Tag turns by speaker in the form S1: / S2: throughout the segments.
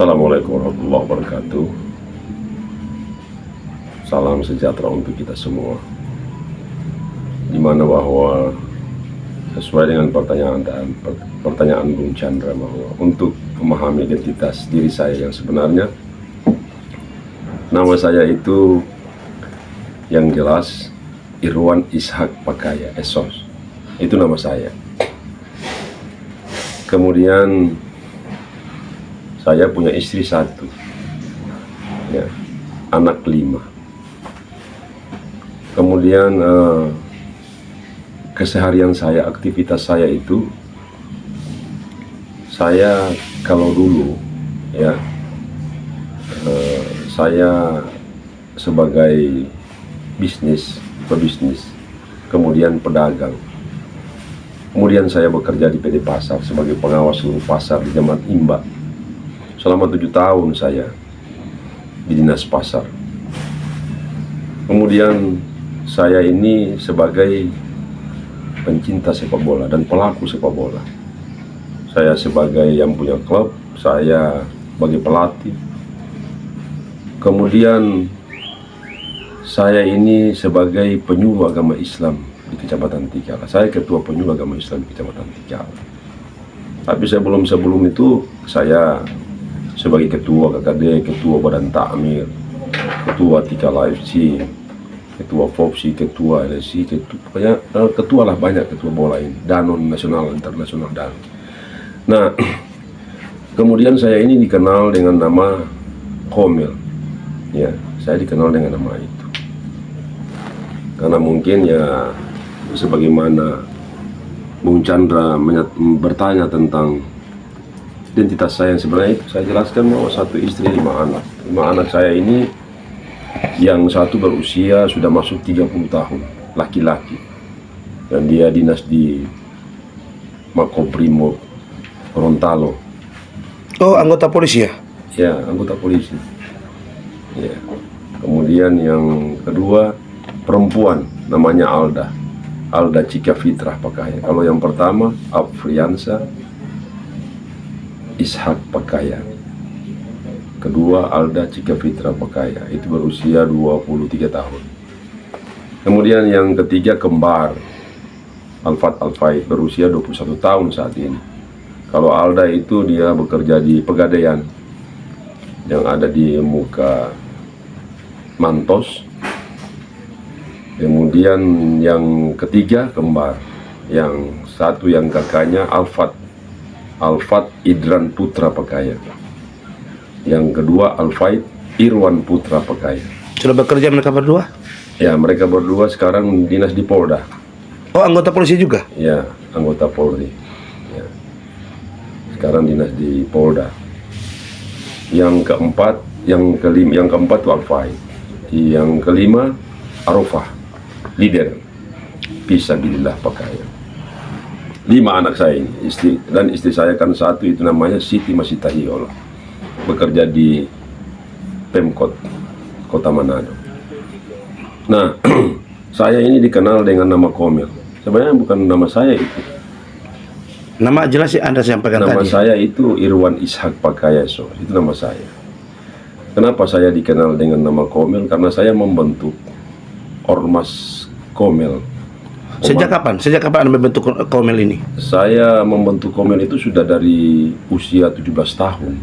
S1: Assalamualaikum warahmatullahi wabarakatuh. Salam sejahtera untuk kita semua. Dimana bahwa sesuai dengan pertanyaan Bung Chandra, bahwa untuk memahami identitas diri saya yang sebenarnya, nama saya itu yang jelas Irwan Ishak Pakaya Esos. Itu nama saya. Kemudian saya punya istri 1, ya, anak 5. Kemudian keseharian saya, aktivitas saya itu, saya kalau dulu, ya, saya sebagai pebisnis, kemudian pedagang. Kemudian saya bekerja di PD Pasar sebagai pengawas seluruh pasar di Jamaat Imba. Selama 7 tahun saya di Dinas Pasar. Kemudian saya ini sebagai pencinta sepak bola dan pelaku sepak bola. Saya sebagai yang punya klub, saya sebagai pelatih. Kemudian saya ini sebagai penyuluh agama Islam di Kecamatan Tikala. Saya ketua penyuluh agama Islam di Kecamatan Tikala. Tapi sebelum itu saya sebagai ketua KKD, ketua Badan Takmir, ketua Tikala FC, ketua FOPSI, ketua LSI, ketua lah, banyak ketua bola ini, Danon nasional, internasional dan. Nah, kemudian saya ini dikenal dengan nama Komil. Ya, saya dikenal dengan nama itu. Karena mungkin ya sebagaimana Bung Chandra bertanya tentang identitas saya yang sebenarnya, itu saya jelaskan bahwa 1 istri 5 anak. 5 anak saya ini, yang 1 berusia sudah masuk 30 tahun, laki-laki, dan dia dinas di Makobrimob Gorontalo.
S2: Oh, anggota polisi ya?
S1: Ya, anggota polisi. Ya. Kemudian yang kedua perempuan, namanya Alda Cika Fitrah Pakaya. Kalau yang pertama Afriansa Ishak Pakaya. Kedua Alda Cika Fitrah Pakaya, itu berusia 23 tahun. Kemudian yang ketiga kembar Alfat Alfaid, berusia 21 tahun saat ini. Kalau Alda itu dia bekerja di Pegadaian yang ada di muka Mantos. Kemudian yang ketiga kembar, yang 1 yang kakaknya Alfat Idran Putra Pakaya. Yang kedua Alfaid Irwan Putra Pakaya.
S2: Sudah bekerja mereka berdua?
S1: Ya, mereka berdua sekarang dinas di Polda.
S2: Oh, anggota polisi juga?
S1: Ya, anggota Polri. Ya. Sekarang dinas di Polda. Yang keempat itu Alfaid. Yang kelima Arofah, leader Fisabilillah Pakaya. 5 anak saya ini, istri saya kan 1 itu namanya Siti Masitahiola, bekerja di Pemkot Kota Manado. Nah, saya ini dikenal dengan nama Komil. Sebenarnya bukan nama saya itu.
S2: Nama jelas sih Anda sampaikan tadi.
S1: Nama saya itu Irwan Ishak Pakaya, so itu nama saya. Kenapa saya dikenal dengan nama Komil? Karena saya membentuk Ormas Komil.
S2: Sejak kapan Anda membentuk Komil ini?
S1: Saya membentuk Komil itu sudah dari usia 17 tahun.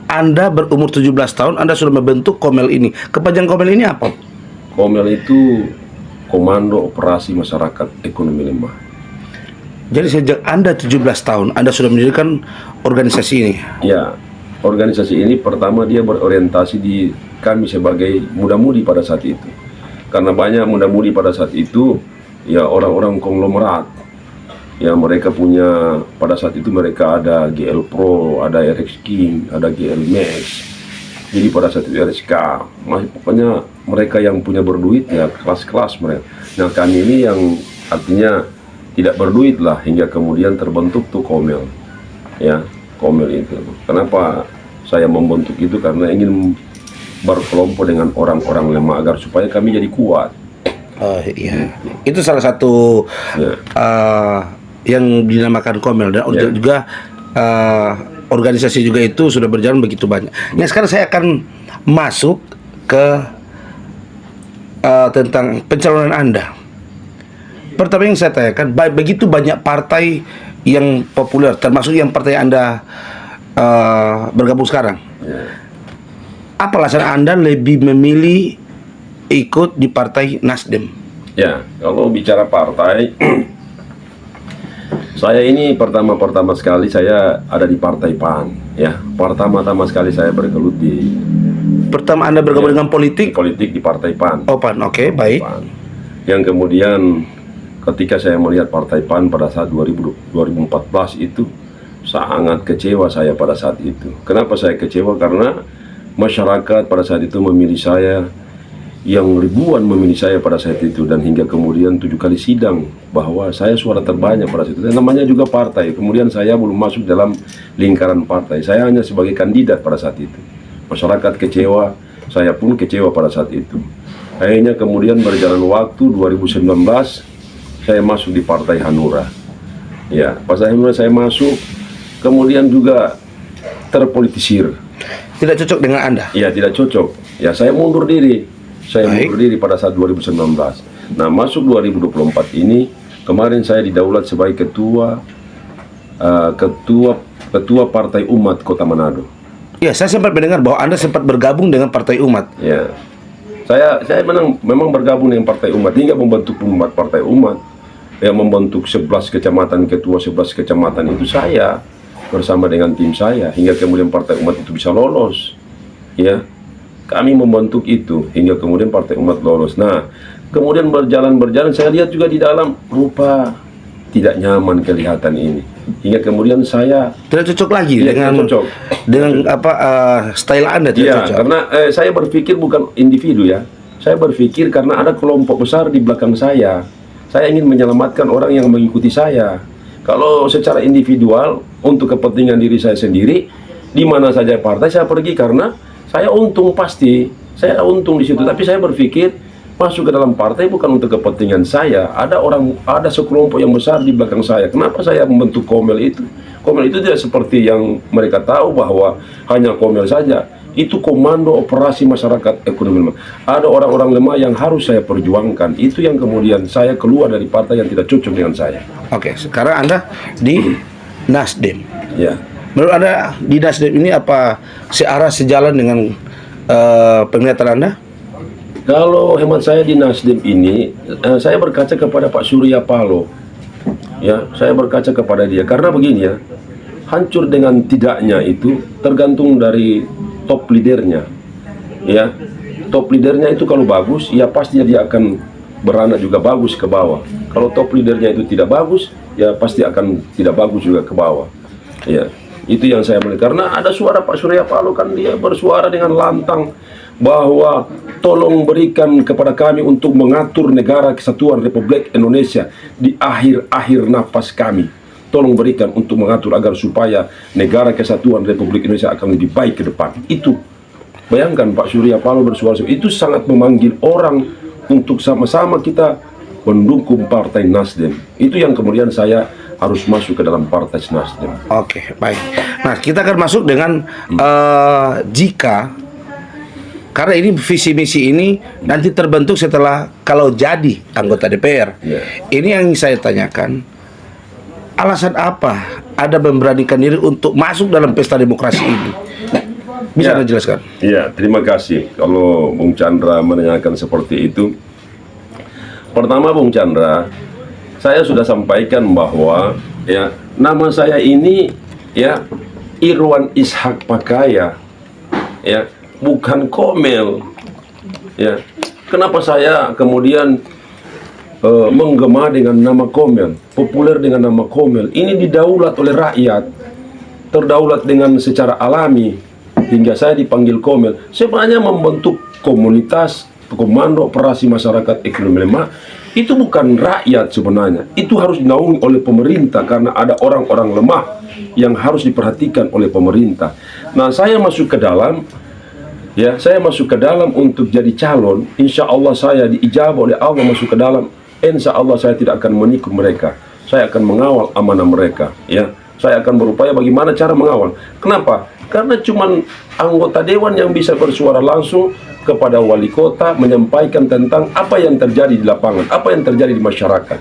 S2: Anda berumur 17 tahun, Anda sudah membentuk Komil ini. Kepanjangan Komil ini apa?
S1: Komil itu Komando Operasi Masyarakat Ekonomi Lemah.
S2: Jadi sejak Anda 17 tahun, Anda sudah mendirikan organisasi ini?
S1: Ya, organisasi ini pertama dia berorientasi di kami sebagai muda-mudi pada saat itu. Karena banyak muda-mudi pada saat itu, ya orang-orang konglomerat. Ya, mereka punya, pada saat itu mereka ada GL Pro, ada RX King, ada GL Max. Jadi pada saat itu RSK, pokoknya mereka yang punya berduit ya kelas-kelas mereka. Nah, kami ini yang artinya tidak berduit lah, hingga kemudian terbentuk tuh Komil. Ya, Komil itu. Kenapa saya membentuk itu? Karena ingin berkelompok dengan orang-orang lemah agar supaya kami jadi kuat.
S2: Oh iya, itu salah satu yang dinamakan Komil, dan juga organisasi juga itu sudah berjalan begitu banyak. Nah, sekarang saya akan masuk ke tentang pencalonan Anda. Pertama yang saya tanyakan, begitu banyak partai yang populer, termasuk yang partai Anda bergabung sekarang. Apa alasan Anda lebih memilih ikut di Partai Nasdem?
S1: Ya, kalau bicara partai, saya ini pertama sekali saya ada di Partai PAN. Ya, pertama-tama sekali saya bergelut di
S2: Pertama Anda bergabung dengan politik
S1: di Partai PAN.
S2: Oh, PAN, oke, baik.
S1: PAN. Yang kemudian ketika saya melihat Partai PAN pada saat 2014 itu, sangat kecewa saya pada saat itu. Kenapa saya kecewa? Karena masyarakat pada saat itu memilih saya, yang ribuan memilih saya pada saat itu, dan hingga kemudian 7 kali sidang bahwa saya suara terbanyak pada saat itu. Dan namanya juga partai. Kemudian saya belum masuk dalam lingkaran partai. Saya hanya sebagai kandidat pada saat itu. Masyarakat kecewa, saya pun kecewa pada saat itu. Akhirnya kemudian berjalan waktu 2019, saya masuk di Partai Hanura. Ya, pas Hanura saya masuk, kemudian juga terpolitisir.
S2: Tidak cocok dengan Anda?
S1: Ya, tidak cocok. Ya, saya mundur diri. Mundur diri pada saat 2019. Nah, masuk 2024 ini, kemarin saya didaulat sebagai ketua Partai Umat Kota Manado.
S2: Ya, saya sempat mendengar bahwa Anda sempat bergabung dengan Partai Umat.
S1: Ya, saya memang bergabung dengan Partai Umat hingga membentuk Partai Umat. Yang membentuk 11 kecamatan, ketua 11 kecamatan itu saya bersama dengan tim saya, hingga kemudian Partai Umat itu bisa lolos. Ya, kami membentuk itu hingga kemudian Partai Umat lolos. Nah, kemudian berjalan saya lihat juga di dalam rupa tidak nyaman kelihatan ini, hingga kemudian saya
S2: tidak cocok lagi dengan style Anda tidak cocok.
S1: Karena saya berpikir bukan individu ya, saya berpikir karena ada kelompok besar di belakang saya ingin menyelamatkan orang yang mengikuti saya. Kalau secara individual untuk kepentingan diri saya sendiri, di mana saja partai saya pergi karena saya untung, pasti saya untung di situ. Tapi saya berpikir masuk ke dalam partai bukan untuk kepentingan saya. Ada sekelompok yang besar di belakang saya. Kenapa saya membentuk Komel itu? Komel itu tidak seperti yang mereka tahu bahwa hanya Komel saja. Itu Komando Operasi Masyarakat Ekonomi Lemah. Ada orang-orang lemah yang harus saya perjuangkan. Itu yang kemudian saya keluar dari partai yang tidak cocok dengan saya.
S2: Oke, sekarang Anda di Nasdem.
S1: Ya.
S2: Menurut Anda di Nasdem ini apa sejalan dengan penglihatan Anda?
S1: Kalau hemat saya di Nasdem ini, saya berkaca kepada Pak Surya Paloh. Ya, saya berkaca kepada dia karena begini ya, hancur dengan tidaknya itu tergantung dari top leadernya. Ya, top leadernya itu kalau bagus, ya pastinya dia akan beranak juga bagus ke bawah. Kalau top leadernya itu tidak bagus, ya pasti akan tidak bagus juga ke bawah. Ya, itu yang saya melihat. Karena ada suara Pak Surya Paloh, kan dia bersuara dengan lantang bahwa tolong berikan kepada kami untuk mengatur negara kesatuan Republik Indonesia di akhir nafas kami. Tolong berikan untuk mengatur agar supaya negara kesatuan Republik Indonesia akan lebih baik ke depan. Itu bayangkan Pak Surya Paloh bersuara itu, sangat memanggil orang untuk sama-sama kita mendukung Partai Nasdem. Itu yang kemudian saya harus masuk ke dalam Partai Nasdem.
S2: Oke, baik. Nah, kita akan masuk dengan jika, karena ini visi misi ini nanti terbentuk setelah kalau jadi anggota DPR. Ini yang saya tanyakan, alasan apa Anda memberanikan diri untuk masuk dalam pesta demokrasi ini? Bisa Anda jelaskan?
S1: Iya, terima kasih. Kalau Bung Chandra menanyakan seperti itu, pertama Bung Chandra, saya sudah sampaikan bahwa ya nama saya ini ya Irwan Ishak Pakaya, ya bukan Komel. Ya, kenapa saya kemudian menggema dengan nama Komel, populer dengan nama Komel? Ini didaulat oleh rakyat, terdaulat dengan secara alami hingga saya dipanggil Komel. Sebenarnya membentuk komunitas Komando Operasi Masyarakat Ekonomi Lemah itu bukan rakyat sebenarnya, itu harus dinaungi oleh pemerintah karena ada orang-orang lemah yang harus diperhatikan oleh pemerintah. Nah, saya masuk ke dalam. Ya, saya masuk ke dalam untuk jadi calon. Insya Allah saya diijabah oleh Allah masuk ke dalam. Insya Allah saya tidak akan menikung mereka. Saya akan mengawal amanah mereka. Ya, saya akan berupaya bagaimana cara mengawal. Kenapa? Karena cuman anggota dewan yang bisa bersuara langsung kepada wali kota menyampaikan tentang apa yang terjadi di lapangan, apa yang terjadi di masyarakat.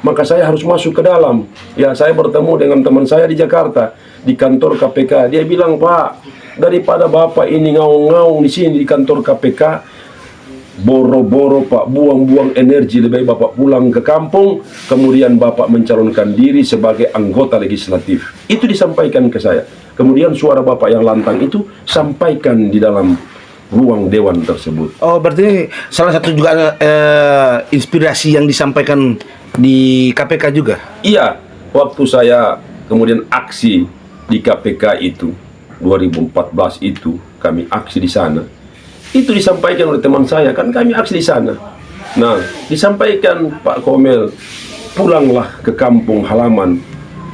S1: Maka saya harus masuk ke dalam. Ya, saya bertemu dengan teman saya di Jakarta, di kantor KPK. Dia bilang, "Pak, daripada Bapak ini ngaung-ngaung di sini di kantor KPK, boro-boro Pak, buang-buang energi, lebih baik Bapak pulang ke kampung, kemudian Bapak mencalonkan diri sebagai anggota legislatif." Itu disampaikan ke saya. Kemudian suara Bapak yang lantang itu sampaikan di dalam ruang dewan tersebut.
S2: Oh, berarti salah satu juga inspirasi yang disampaikan di KPK juga?
S1: Iya, waktu saya kemudian aksi di KPK itu, 2014 itu, kami aksi di sana. Itu disampaikan oleh teman saya, kan kami aksi di sana. Nah, disampaikan, "Pak Komel, pulanglah ke kampung halaman,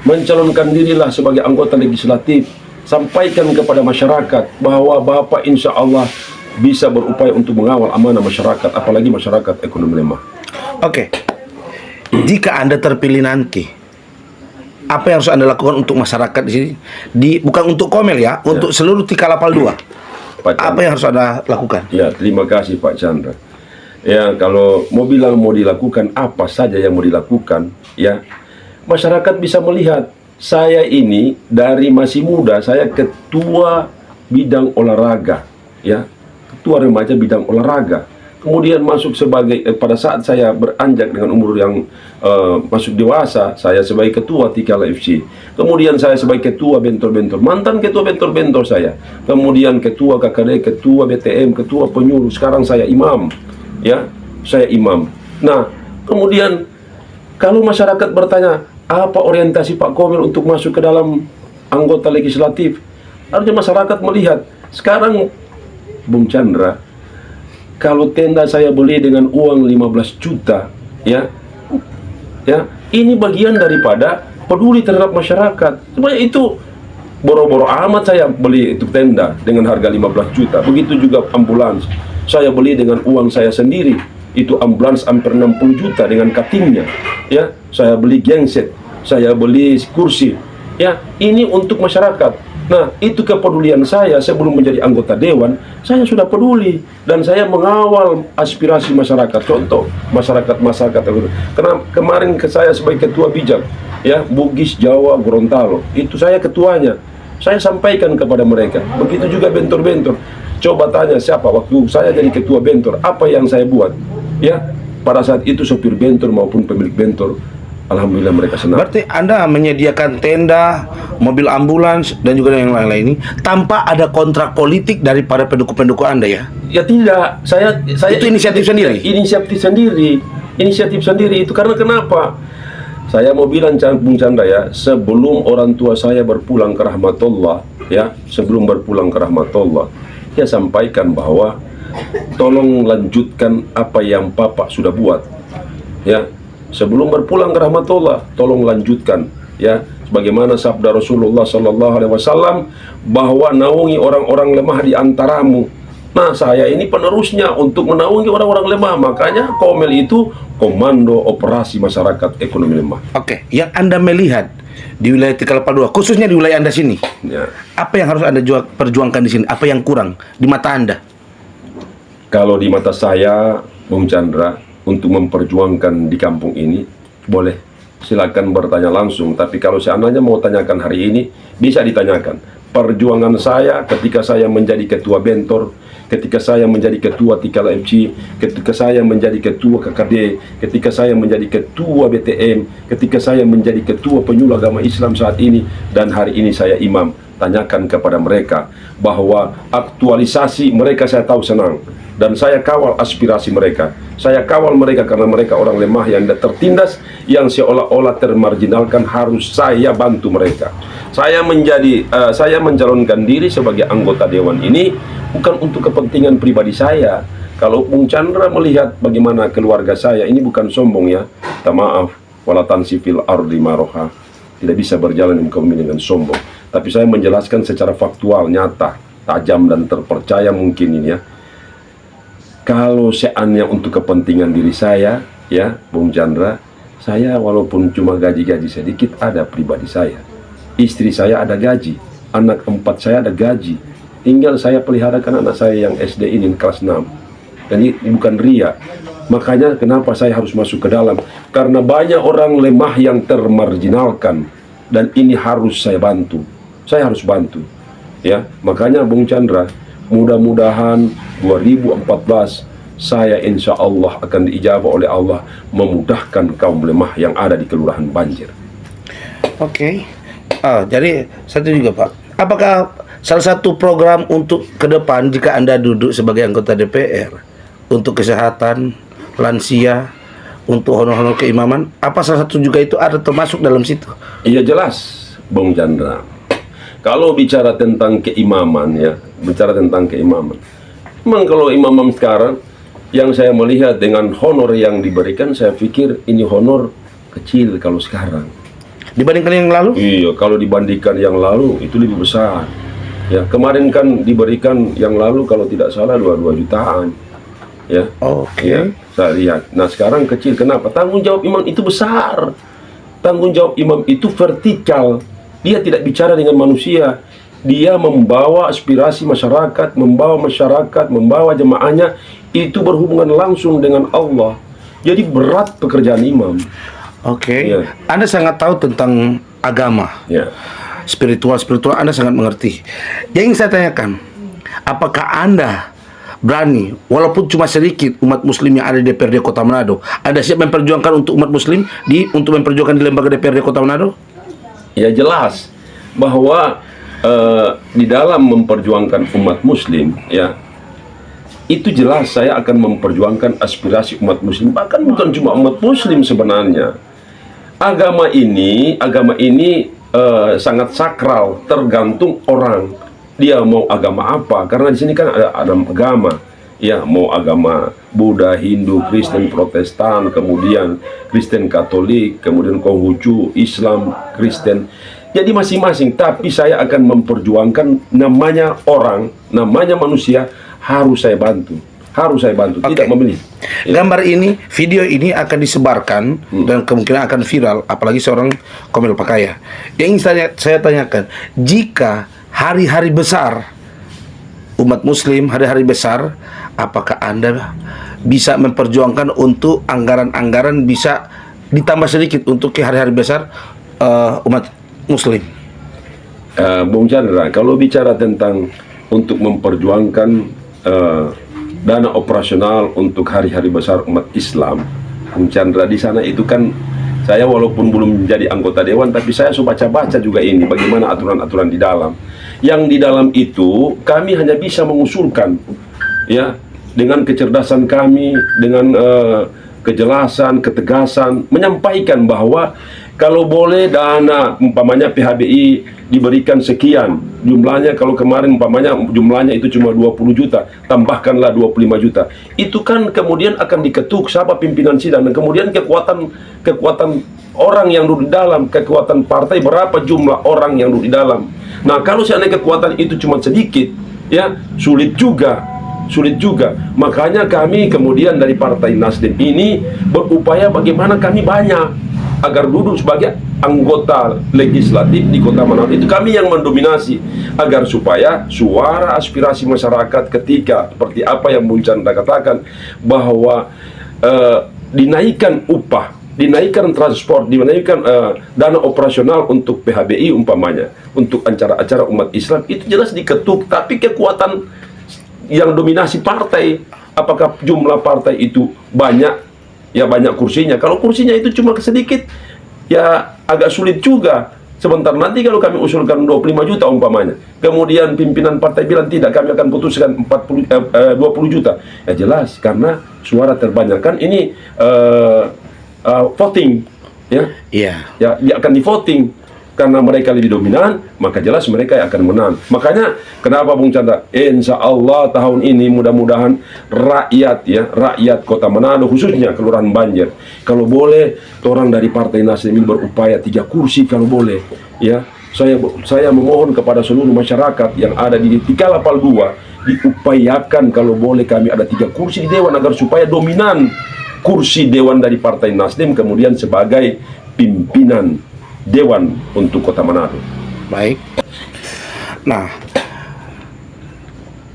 S1: mencalonkan dirilah sebagai anggota legislatif, sampaikan kepada masyarakat bahwa Bapak insya Allah bisa berupaya untuk mengawal amanah masyarakat, apalagi masyarakat ekonomi lemah."
S2: Oke. Jika Anda terpilih nanti, apa yang harus Anda lakukan untuk masyarakat di sini? Bukan untuk Komel ya, untuk seluruh Tikala-Pal 2.
S1: Pak
S2: Apa yang harus Anda lakukan?
S1: Ya, terima kasih Pak Chandra. Ya, kalau mau bilang mau dilakukan apa saja yang mau dilakukan, ya, masyarakat bisa melihat saya ini dari masih muda, saya ketua bidang olahraga, ya, ketua remaja bidang olahraga. Kemudian masuk sebagai pada saat saya beranjak dengan umur yang masuk dewasa, saya sebagai ketua Tikala FC. Kemudian saya sebagai ketua bentor-bentor, mantan ketua bentor-bentor saya. Kemudian ketua KKD, ketua BTM, ketua penyuluh. Sekarang saya imam, ya, saya imam. Nah, kemudian kalau masyarakat bertanya, apa orientasi Pak Komel untuk masuk ke dalam anggota legislatif? Harusnya masyarakat melihat. Sekarang, Bung Chandra, kalau tenda saya beli dengan uang 15 juta, ya, ini bagian daripada peduli terhadap masyarakat. Sebenarnya itu boro-boro amat saya beli itu tenda dengan harga 15 juta. Begitu juga ambulans. Saya beli dengan uang saya sendiri. Itu ambulans hampir 60 juta dengan cuttingnya. Ya, saya beli genset, saya beli kursi. Ya, ini untuk masyarakat. Nah, itu kepedulian saya sebelum menjadi anggota dewan, saya sudah peduli dan saya mengawal aspirasi masyarakat. Contoh, masyarakat. Karena kemarin saya sebagai ketua bijak, ya, Bugis, Jawa, Gorontalo, itu saya ketuanya. Saya sampaikan kepada mereka. Begitu juga bentor-bentor. Coba tanya siapa waktu saya jadi ketua bentor, apa yang saya buat? Ya, pada saat itu sopir bentor maupun pemilik bentor, alhamdulillah mereka senang.
S2: Berarti Anda menyediakan tenda, mobil ambulans, dan juga yang lain-lain ini tanpa ada kontrak politik dari para pendukung-pendukung Anda ya?
S1: Ya tidak, saya
S2: itu inisiatif sendiri?
S1: Inisiatif sendiri itu karena kenapa? Saya mau bilang Bung Chandra ya, sebelum orang tua saya berpulang ke rahmatullah, ya, sebelum berpulang ke rahmatullah, dia sampaikan bahwa tolong lanjutkan apa yang Papa sudah buat, ya. Sebelum berpulang ke rahmatullah, tolong lanjutkan, ya, sebagaimana sabda Rasulullah Sallallahu Alaihi Wasallam bahwa naungi orang-orang lemah di antaramu. Nah, saya ini penerusnya untuk menaungi orang-orang lemah. Makanya Komel itu Komando Operasi Masyarakat Ekonomi Lemah.
S2: Oke, yang Anda melihat di wilayah Tikala-Pal 2, khususnya di wilayah Anda sini,
S1: Ya.
S2: apa yang harus Anda perjuangkan di sini? Apa yang kurang di mata Anda?
S1: Kalau di mata saya, Bung Chandra, untuk memperjuangkan di kampung ini, boleh silakan bertanya langsung. Tapi kalau seandainya mau tanyakan hari ini, bisa ditanyakan. Perjuangan saya ketika saya menjadi ketua bentor, ketika saya menjadi ketua Tikala FC, ketika saya menjadi ketua KKD, ketika saya menjadi ketua BTM, ketika saya menjadi ketua penyuluh agama Islam saat ini, dan hari ini saya imam. Tanyakan kepada mereka bahwa aktualisasi mereka saya tahu senang. Dan saya kawal aspirasi mereka. Saya kawal mereka karena mereka orang lemah yang tertindas, yang seolah-olah termarginalkan, harus saya bantu mereka. Saya mencalonkan diri sebagai anggota dewan ini bukan untuk kepentingan pribadi saya. Kalau Bung Chandra melihat bagaimana keluarga saya, ini bukan sombong ya. Minta maaf, walatan sipil ardi maroha. Tidak bisa berjalan di muka bumi dengan sombong. Tapi saya menjelaskan secara faktual, nyata, tajam dan terpercaya mungkin ini ya. Kalau seandainya untuk kepentingan diri saya, ya, Bung Chandra, saya walaupun cuma gaji-gaji sedikit, ada pribadi saya. istri saya ada gaji, anak 4 saya ada gaji, tinggal saya peliharakan anak saya yang SD ini kelas 6. Dan ini bukan ria. Makanya kenapa saya harus masuk ke dalam, karena banyak orang lemah yang termarginalkan, dan ini harus saya bantu. Saya harus bantu, ya. Makanya Bung Chandra, mudah-mudahan 2014 saya insya Allah akan diijabah oleh Allah memudahkan kaum lemah yang ada di Kelurahan Banjir.
S2: Oke. Jadi satu juga Pak, apakah salah satu program untuk ke depan jika Anda duduk sebagai anggota DPR untuk kesehatan lansia, untuk honor-honor keimaman, apa salah satu juga itu ada termasuk dalam situ?
S1: Iya jelas, Bung Chandra. Kalau bicara tentang keimaman, ya, bicara tentang keimaman. Memang kalau imam sekarang, yang saya melihat dengan honor yang diberikan, saya pikir ini honor kecil kalau sekarang.
S2: Dibandingkan yang lalu?
S1: Iya, kalau dibandingkan yang lalu itu lebih besar. Ya, kemarin kan diberikan yang lalu kalau tidak salah 22 jutaan. Ya.
S2: Oke.
S1: Ya, saya lihat. Nah, sekarang kecil. Kenapa? Tanggung jawab imam itu besar. Tanggung jawab imam itu vertikal. Dia tidak bicara dengan manusia. Dia membawa aspirasi masyarakat, membawa jemaahnya, itu berhubungan langsung dengan Allah. Jadi berat pekerjaan imam.
S2: Oke.
S1: Ya.
S2: Anda sangat tahu tentang agama.
S1: Ya.
S2: Spiritual Anda sangat mengerti. Yang ingin saya tanyakan, apakah Anda berani, walaupun cuma sedikit umat muslim yang ada di DPRD Kota Manado, Anda siap memperjuangkan untuk umat muslim untuk memperjuangkan di lembaga DPRD Kota Manado?
S1: Ya jelas bahwa di dalam memperjuangkan umat muslim, ya, itu jelas saya akan memperjuangkan aspirasi umat muslim. Bahkan bukan cuma umat muslim sebenarnya. Agama ini sangat sakral, tergantung orang dia mau agama apa. Karena di sini kan ada agama, ya, mau agama Buddha, Hindu, Kristen, Protestan, kemudian Kristen Katolik, kemudian Konghucu, Islam, Kristen. Jadi masing-masing, tapi saya akan memperjuangkan namanya orang, namanya manusia, harus saya bantu. Tidak memilih. Ya.
S2: Gambar ini, video ini akan disebarkan dan kemungkinan akan viral, apalagi seorang Komil Pakaya. Yang ingin saya tanyakan, jika hari-hari besar umat muslim, hari-hari besar, apakah Anda bisa memperjuangkan untuk anggaran-anggaran bisa ditambah sedikit untuk ke hari-hari besar umat muslim?
S1: Bung Chandra, kalau bicara tentang untuk memperjuangkan dana operasional untuk hari-hari besar umat Islam, Bung Chandra, di sana itu kan saya walaupun belum menjadi anggota dewan, tapi saya sudah baca-baca juga ini bagaimana aturan-aturan di dalam. Yang di dalam itu kami hanya bisa mengusulkan, ya, dengan kecerdasan kami, dengan kejelasan, ketegasan, menyampaikan bahwa kalau boleh dana umpamanya PHBI diberikan sekian jumlahnya, kalau kemarin umpamanya jumlahnya itu cuma 20 juta, tambahkanlah 25 juta. Itu kan kemudian akan diketuk siapa pimpinan sidang, dan kemudian kekuatan orang yang duduk di dalam, kekuatan partai, berapa jumlah orang yang duduk di dalam. Nah, kalau seandainya kekuatan itu cuma sedikit, ya, sulit juga. Makanya kami kemudian dari Partai Nasdem ini berupaya bagaimana kami banyak agar duduk sebagai anggota legislatif di Kota Manado. Itu kami yang mendominasi agar supaya suara aspirasi masyarakat ketika seperti apa yang Bung Chandra katakan, bahwa dinaikkan upah, dinaikkan transport, dinaikkan dana operasional untuk PHBI umpamanya, untuk acara-acara umat Islam, itu jelas diketuk. Tapi kekuatan yang dominasi partai, apakah jumlah partai itu banyak, ya banyak kursinya. Kalau kursinya itu cuma sedikit, ya agak sulit juga. Sebentar nanti kalau kami usulkan 25 juta umpamanya, kemudian pimpinan partai bilang tidak, kami akan putuskan 20 juta. Ya jelas, karena suara terbanyak kan ini voting, ya.
S2: Iya.
S1: Ya, dia akan di voting. Karena mereka lebih dominan, maka jelas mereka yang akan menang. Makanya kenapa Bung Chandra, insya Allah tahun ini mudah-mudahan rakyat Kota Manado, khususnya Kelurahan Banjir, kalau boleh orang dari Partai Nasdem ini berupaya 3 kursi kalau boleh, ya. Saya memohon kepada seluruh masyarakat yang ada di Tikalapal 2, diupayakan kalau boleh kami ada 3 kursi di dewan, agar supaya dominan kursi dewan dari Partai Nasdem kemudian sebagai pimpinan dewan untuk Kota Manado.
S2: Baik. Nah,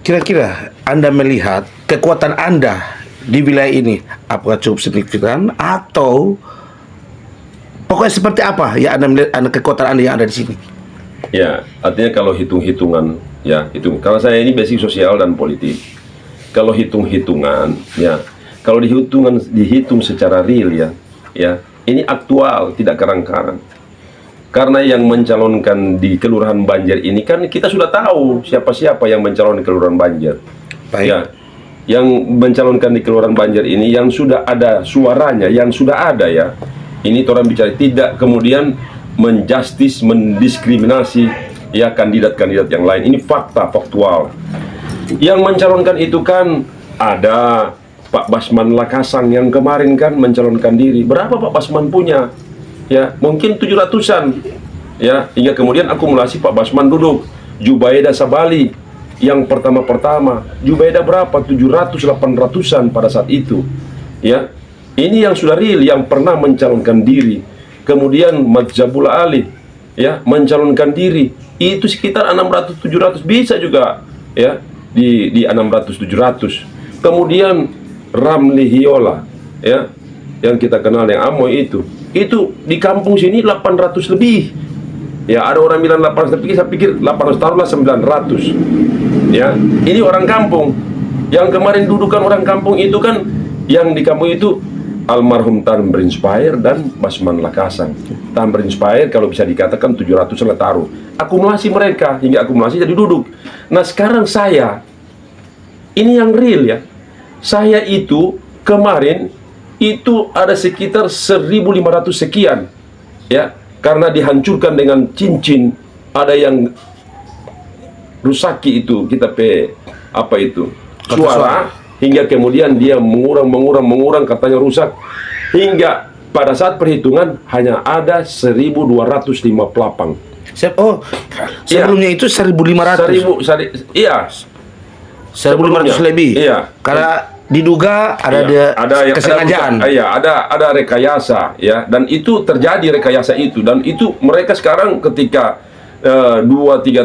S2: kira-kira Anda melihat kekuatan Anda di wilayah ini apakah cukup signifikan atau pokoknya seperti apa ya Anda melihat kekuatan Anda yang ada di sini?
S1: Ya, artinya kalau hitung-hitungan, ya hitung. Karena saya ini basic sosial dan politik. Kalau hitung-hitungan, ya, kalau dihitung secara real, ya, ini aktual, tidak karang-karang. Karena yang mencalonkan di Kelurahan Banjar ini kan kita sudah tahu siapa-siapa yang mencalonkan di Kelurahan Banjar.
S2: Baik.
S1: Ya, yang mencalonkan di Kelurahan Banjar ini yang sudah ada suaranya, yang sudah ada ya. Ini orang bicara tidak kemudian menjustis, mendiskriminasi ya kandidat-kandidat yang lain. Ini fakta, faktual. Yang mencalonkan itu kan ada Pak Basman Lakasang yang kemarin kan mencalonkan diri. Berapa Pak Basman punya? Ya, mungkin 700-an. Ya, hingga kemudian akumulasi Pak Basman duduk. Jubaida Sabali yang pertama-pertama. Jubaida berapa? 700-800-an pada saat itu. Ya. Ini yang sudah real yang pernah mencalonkan diri. Kemudian Madzhabul Ali ya mencalonkan diri. Itu sekitar 600-700 bisa juga ya di 600-700. Kemudian Ramli Hiola ya yang kita kenal yang Amoy itu di kampung sini 800 lebih. Ya, ada orang bilang 800 lebih, saya pikir 800 taruhlah 900. Ya, ini orang kampung. Yang kemarin dudukan orang kampung itu kan yang di kampung itu almarhum Tamrin Spair dan Basman Lakasang. Tamrin Spair kalau bisa dikatakan 700 lah taruh. Akumulasi mereka hingga akumulasi jadi duduk. Nah, sekarang saya ini yang real ya. Saya itu kemarin itu ada sekitar 1.500 sekian ya, karena dihancurkan dengan cincin. Ada yang rusaki itu kita apa itu suara hingga kemudian dia mengurang katanya rusak hingga pada saat perhitungan hanya ada 1.205 pelapang.
S2: Sebelumnya itu 1.500.
S1: Iya.
S2: 1.500 lebih.
S1: Iya.
S2: Karena diduga ada kesengajaan.
S1: Ada rekayasa ya, dan itu terjadi rekayasa itu, dan itu mereka sekarang ketika 2-3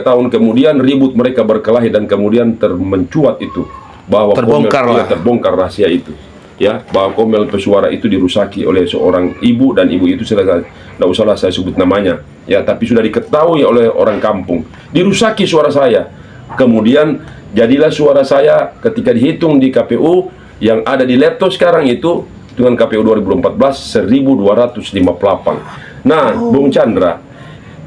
S1: tahun kemudian ribut mereka berkelahi dan kemudian mencuat itu bahwa terbongkar rahasia itu ya, bahwa Komel Pesuara itu dirusaki oleh seorang ibu, dan ibu itu tidak usahlah saya sebut namanya ya, tapi sudah diketahui oleh orang kampung, dirusaki suara saya. Kemudian jadilah suara saya ketika dihitung di KPU yang ada di laptop sekarang itu dengan KPU 2014 1.205 pelapang. Nah, Bung Chandra,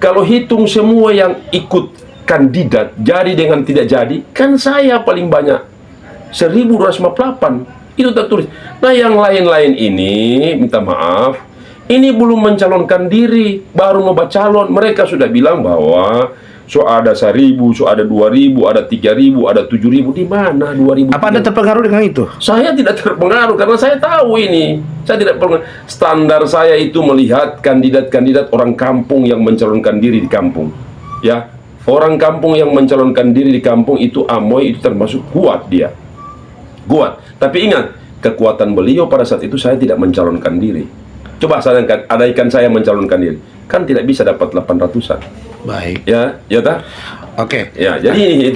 S1: kalau hitung semua yang ikut kandidat jadi dengan tidak jadi, kan saya paling banyak 1.258 itu tertulis. Nah, yang lain-lain ini minta maaf, ini belum mencalonkan diri, baru mau calon. Mereka sudah bilang bahwa ada 1.000, ada 2.000, ada 3.000, ada 7.000. Di mana 2.000?
S2: Apa Anda terpengaruh dengan itu?
S1: Saya tidak terpengaruh karena saya tahu ini. Saya tidak pengaruh. Standar saya itu melihat kandidat-kandidat orang kampung yang mencalonkan diri di kampung. Ya, orang kampung yang mencalonkan diri di kampung itu Amoy itu termasuk kuat dia. Kuat. Tapi ingat, kekuatan beliau pada saat itu saya tidak mencalonkan diri. Coba sayangkan, adaikan saya mencalonkan diri, kan tidak bisa dapat 800-an.
S2: Baik.
S1: Ya tak?
S2: Oke.
S1: Ya, jadi ini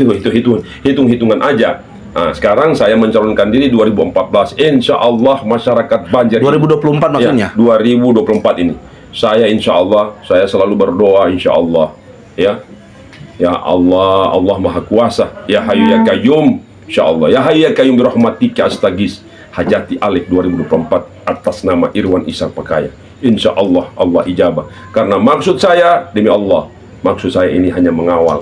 S1: hitung-hitungan aja. Nah, sekarang saya mencalonkan diri 2014. Insya Allah masyarakat Banjar
S2: 2024 maksudnya?
S1: Ya, 2024 ini. Saya insya Allah, saya selalu berdoa insya Allah. Ya Allah, Allah Maha Kuasa. Ya Hayyu Ya Qayyum. Insya Allah. Ya Hayyu Ya Qayyum birahmatika astagis. Hajati Alik 2024 atas nama Irwan Ishak Pakaya. Insya Allah, Allah ijabah. Karena maksud saya, demi Allah, maksud saya ini hanya mengawal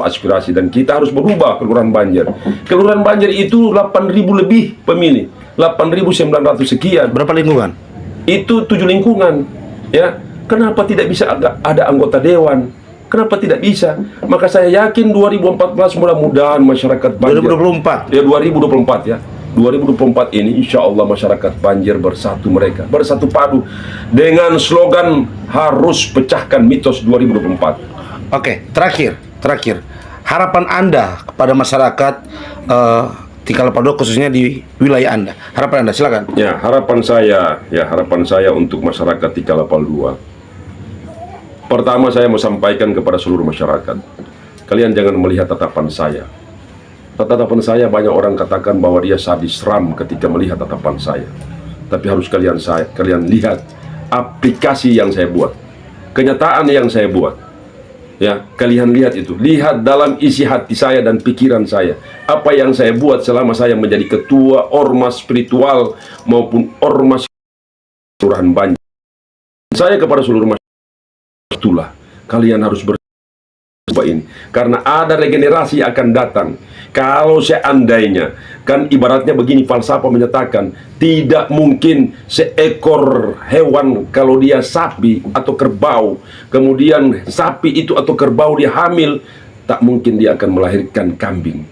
S1: aspirasi, dan kita harus berubah Kelurahan Banjar. Kelurahan Banjar itu 8.000 lebih pemilih, 8.900 sekian.
S2: Berapa lingkungan?
S1: Itu 7 lingkungan. Ya, kenapa tidak bisa ada anggota dewan? Kenapa tidak bisa? Maka saya yakin 2014 mudah-mudahan masyarakat Banjar.
S2: 2024.
S1: Ya, 2024 ya. 2024 ini insya Allah masyarakat Banjar bersatu, mereka bersatu padu dengan slogan harus pecahkan mitos 2024.
S2: Oke, terakhir harapan Anda kepada masyarakat Tikalapadoh khususnya di wilayah Anda. Harapan Anda, silakan.
S1: Ya, harapan saya untuk masyarakat Tikalapadoh Pertama, saya mau sampaikan kepada seluruh masyarakat, kalian jangan melihat tatapan saya. Tatapan saya, banyak orang katakan bahwa dia sadis, seram ketika melihat tatapan saya. Tapi harus kalian lihat aplikasi yang saya buat, kenyataan yang saya buat. Ya, kalian lihat itu, lihat dalam isi hati saya dan pikiran saya, apa yang saya buat selama saya menjadi ketua ormas spiritual maupun ormas kelurahan Banjar. Saya kepada seluruh masyarakat, itulah kalian harus berubah ini, karena ada regenerasi akan datang. Kalau seandainya, kan ibaratnya begini, falsafah menyatakan tidak mungkin seekor hewan, kalau dia sapi atau kerbau, kemudian sapi itu atau kerbau dia hamil, tak mungkin dia akan melahirkan kambing.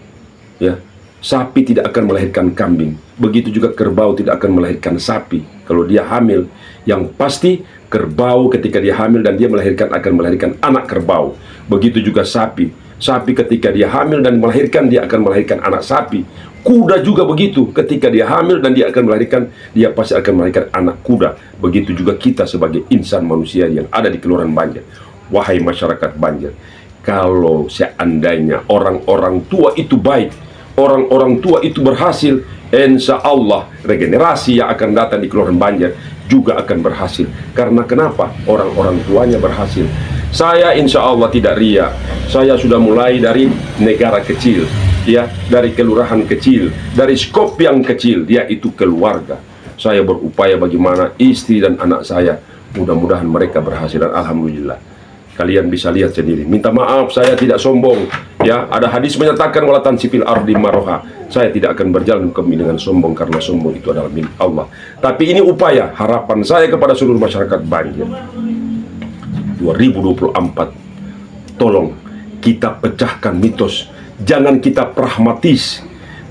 S1: Ya, sapi tidak akan melahirkan kambing. Begitu juga kerbau tidak akan melahirkan sapi kalau dia hamil. Yang pasti kerbau ketika dia hamil dan dia akan melahirkan anak kerbau. Begitu juga sapi. Sapi ketika dia hamil dan melahirkan, dia akan melahirkan anak sapi. Kuda juga begitu, ketika dia hamil dan dia akan melahirkan, dia pasti akan melahirkan anak kuda. Begitu juga kita sebagai insan manusia yang ada di Kelurahan Banjar. Wahai masyarakat Banjar, kalau seandainya orang-orang tua itu baik, orang-orang tua itu berhasil, insya Allah regenerasi yang akan datang di Kelurahan Banjar juga akan berhasil. Karena kenapa? Orang-orang tuanya berhasil. Saya insya Allah tidak ria. Saya sudah mulai dari negara kecil, ya, dari kelurahan kecil, dari skop yang kecil, yaitu keluarga. Saya berupaya bagaimana istri dan anak saya, mudah-mudahan mereka berhasil, dan alhamdulillah. Kalian bisa lihat sendiri. Minta maaf, saya tidak sombong. Ya, ada hadis menyatakan walatan sipil ardi maroha. Saya tidak akan berjalan dengan sombong, karena sombong itu adalah milik Allah. Tapi ini upaya, harapan saya kepada seluruh masyarakat Banjar. 2024, tolong kita pecahkan mitos. Jangan kita pragmatis.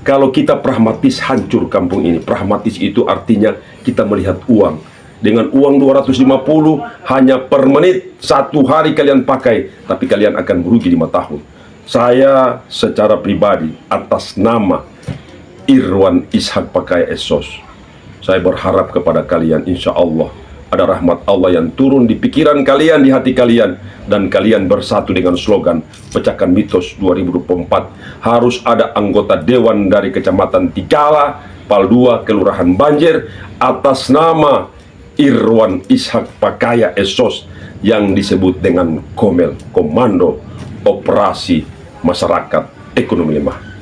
S1: Kalau kita pragmatis, hancur kampung ini. Pragmatis itu artinya kita melihat uang. Dengan uang 250 hanya per menit, 1 hari kalian pakai, tapi kalian akan merugi 5 tahun. Saya secara pribadi, atas nama Irwan Ishak Pakaya Esos, saya berharap kepada kalian, insya Allah ada rahmat Allah yang turun di pikiran kalian, di hati kalian, dan kalian bersatu dengan slogan pecahkan mitos 2024. Harus ada anggota dewan dari Kecamatan Tikala, Pal 2, Kelurahan Banjar, atas nama Irwan Ishak Pakaya Esos, yang disebut dengan Komando Operasi Masyarakat Ekonomi Lemah.